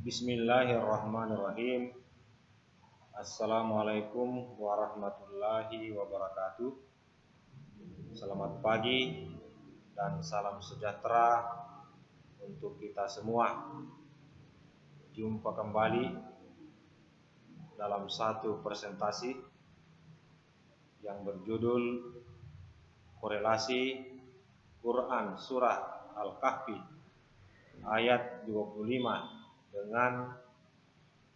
Bismillahirrahmanirrahim. Assalamualaikum warahmatullahi wabarakatuh. Selamat pagi dan salam sejahtera untuk kita semua. Jumpa kembali dalam satu presentasi yang berjudul korelasi Quran Surah Al-Kahfi ayat 25 dengan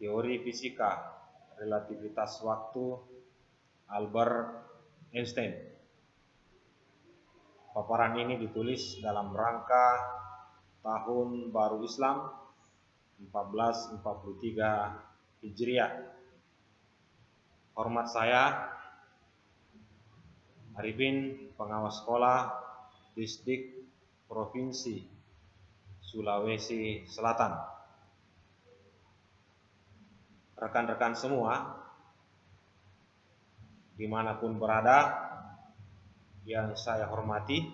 teori fisika relativitas waktu Albert Einstein. Paparan ini ditulis dalam rangka Tahun Baru Islam 1443 Hijriah. Hormat saya, Arifin, pengawas sekolah Distrik Provinsi Sulawesi Selatan. Rekan-rekan semua, dimanapun berada, yang saya hormati,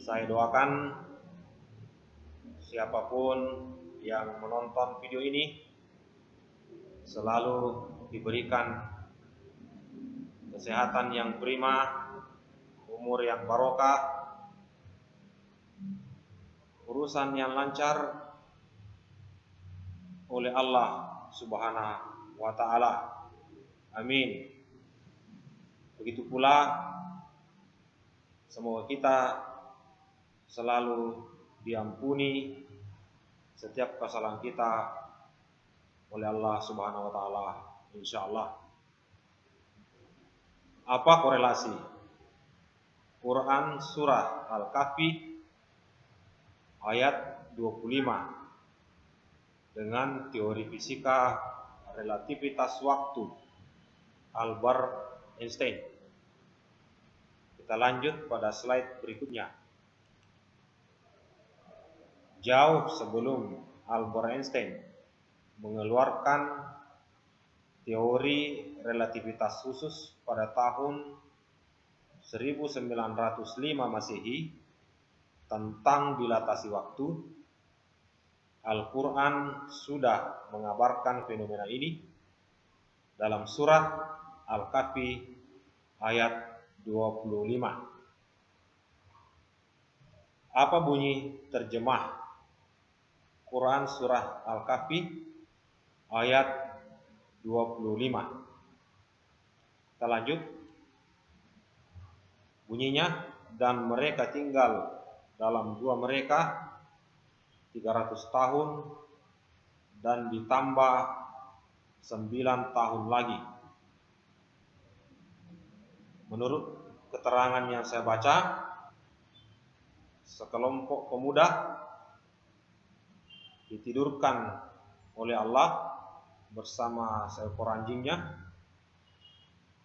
saya doakan siapapun yang menonton video ini selalu diberikan kesehatan yang prima, umur yang barokah, urusan yang lancar oleh Allah Subhanahu wa Ta'ala. Amin. Begitu pula semoga kita selalu diampuni setiap kesalahan kita oleh Allah Subhanahu wa Ta'ala, insyaallah. Apa korelasi Quran Surah Al-Kahfi ayat 25 dengan teori fisika relativitas waktu Albert Einstein? Kita lanjut pada slide berikutnya. Jauh sebelum Albert Einstein mengeluarkan teori relativitas khusus pada tahun 1905 Masehi tentang dilatasi waktu, Al-Quran sudah mengabarkan fenomena ini dalam surah Al-Kahfi ayat 25. Apa bunyi terjemah Quran surah Al-Kahfi ayat 25? Kita lanjut. Bunyinya, dan mereka tinggal dalam gua mereka 300 tahun dan ditambah 9 tahun lagi. Menurut keterangan yang saya baca, sekelompok pemuda ditidurkan oleh Allah bersama seekor anjingnya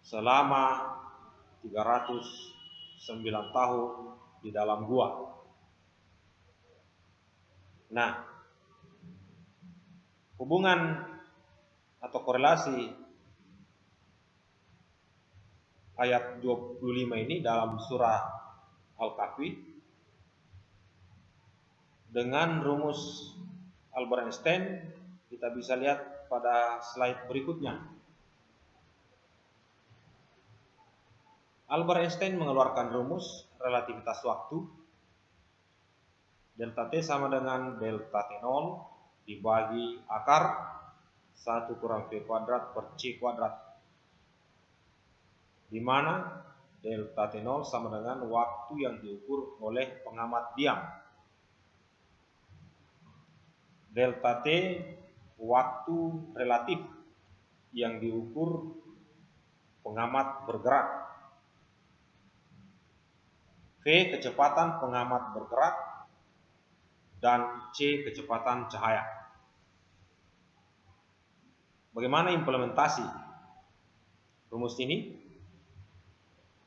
selama 309 tahun di dalam gua. Nah, hubungan atau korelasi ayat 25 ini dalam surah Al-Kahfi dengan rumus Albert Einstein kita bisa lihat pada slide berikutnya. Albert Einstein mengeluarkan rumus relativitas waktu. Delta T sama dengan delta T0 dibagi akar 1 kurang V kuadrat per C kuadrat, di mana delta T0 sama dengan waktu yang diukur oleh pengamat diam. Delta T waktu relatif yang diukur pengamat bergerak. V kecepatan pengamat bergerak dan C kecepatan cahaya. Bagaimana implementasi rumus ini?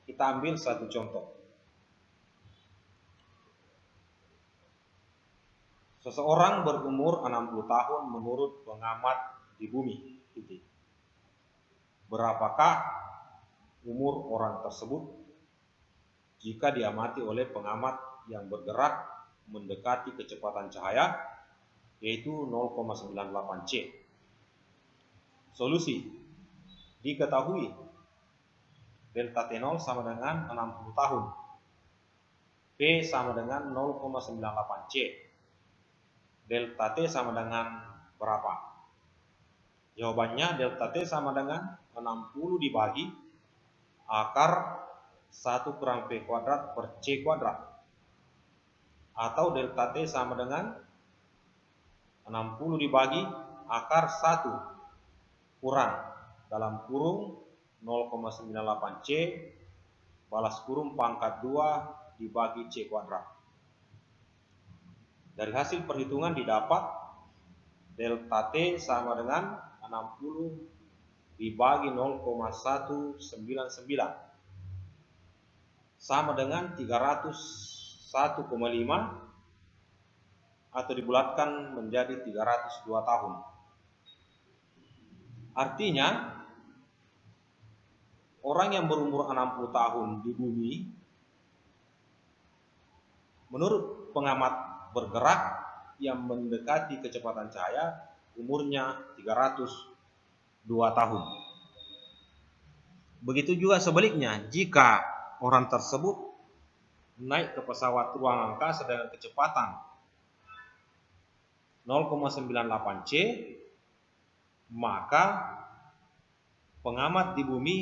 Kita ambil satu contoh. Seseorang berumur 60 tahun menurut pengamat di bumi. Berapakah umur orang tersebut jika diamati oleh pengamat yang bergerak mendekati kecepatan cahaya yaitu 0,98 C. Solusi. Diketahui delta T0 sama dengan 60 tahun. P sama dengan 0,98 C. Delta T sama dengan berapa? Jawabannya delta T sama dengan 60 dibagi akar 1 kurang P kuadrat per C kuadrat. Atau delta T sama dengan 60 dibagi akar 1 kurang dalam kurung 0,98 C balas kurung pangkat 2 dibagi C kuadrat. Dari hasil perhitungan didapat delta T sama dengan 60 dibagi 0,199 sama dengan 301,5 atau dibulatkan menjadi 302 tahun. Artinya orang yang berumur 60 tahun di bumi menurut pengamat bergerak yang mendekati kecepatan cahaya umurnya 302 tahun. Begitu juga sebaliknya, jika orang tersebut naik ke pesawat ruang angkasa dengan kecepatan 0,98 C, maka pengamat di bumi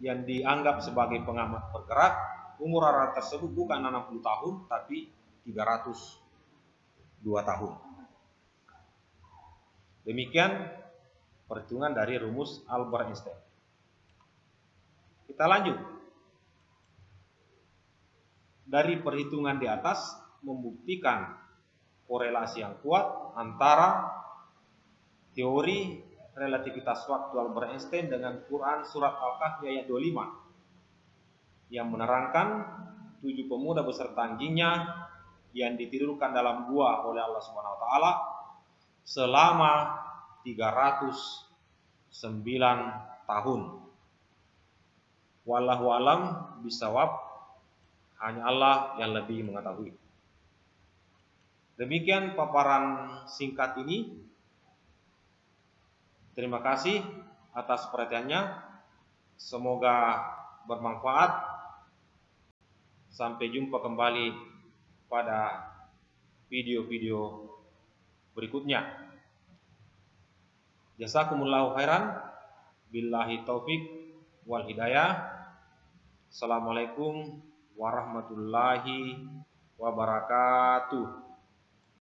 yang dianggap sebagai pengamat bergerak, umur orang tersebut bukan 60 tahun tapi 302 tahun. Demikian perhitungan dari rumus Albert Einstein. Kita lanjut. Dari perhitungan di atas membuktikan korelasi yang kuat antara teori relativitas waktu Albert Einstein dengan Quran surat Al-Kahfi ayat 25 yang menerangkan 7 pemuda beserta anjingnya yang ditidurkan dalam gua oleh Allah Subhanahu wa taala selama 309 tahun. Wallahu alam bisawab, hanya Allah yang lebih mengetahui. Demikian paparan singkat ini. Terima kasih atas perhatiannya. Semoga bermanfaat. Sampai jumpa kembali pada video-video berikutnya. Jazakumullahu khairan. Billahi taufik wal hidayah. Assalamualaikum warahmatullahi wabarakatuh.